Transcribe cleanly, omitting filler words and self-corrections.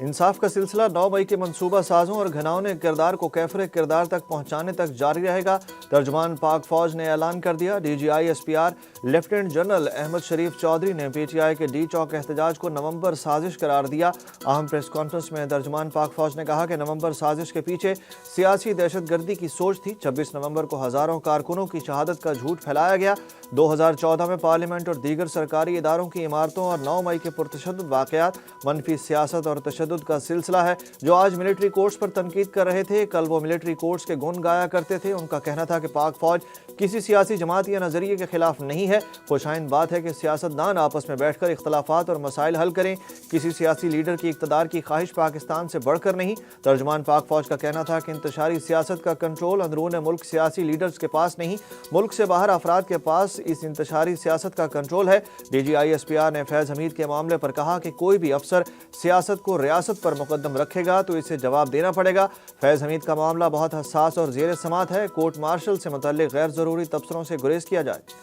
انصاف کا سلسلہ 9 مئی کے منصوبہ سازوں اور گھناؤنے کردار کو کیفر کردار تک پہنچانے تک جاری رہے گا۔ ترجمان پاک فوج نے اعلان کر دیا۔ D G I S P R lieutenant general Ahmed Sharif Chaudhry نے پی ٹی آئی کے ڈی چوک احتجاج کو نومبر سازش قرار دیا۔ اہم پریس کانفرنس میں ترجمان پاک فوج نے کہا کہ نومبر سازش کے پیچھے سیاسی دہشت گردی کی سوچ تھی۔ 26 نومبر کو ہزاروں کارکنوں کی شہادت کا جھوٹ پھیلایا گیا۔ 2014 میں پارلیمنٹ اور دیگر سرکاری اداروں کی عمارتوں اور 9 مئی کے پرتشدد واقعات منفی سیاست اور تشدد کا سلسلہ ہے۔ جو آج ملٹری کورٹس پر تنقید کر رہے تھے، کل وہ ملٹری کورٹس کے گن گایا کرتے تھے۔ ان کا کہنا تھا کہ پاک فوج کسی سیاسی جماعت یا نظریے کے خلاف نہیں ہے۔ خوش آئند بات ہے کہ سیاستدان آپس میں بیٹھ کر اختلافات اور مسائل حل کریں۔ کسی سیاسی لیڈر کی اقتدار کی خواہش پاکستان سے بڑھ کر نہیں۔ ترجمان پاک فوج کا کہنا تھا کہ انتشاری سیاست کا کنٹرول اندرون ملک سیاسی لیڈرز کے پاس نہیں، ملک سے باہر افراد کے پاس اس انتشاری سیاست کا کنٹرول ہے۔ D G I S P R نے فیض حمید کے معاملے پر کہا کہ کوئی بھی افسر سیاست کو ریاست پر مقدم رکھے گا تو اسے جواب دینا پڑے گا۔ فیض حمید کا معاملہ بہت حساس اور زیر سماعت ہے۔ کورٹ مارشل سے متعلق غیر ضروری تبصروں سے گریز کیا جائے۔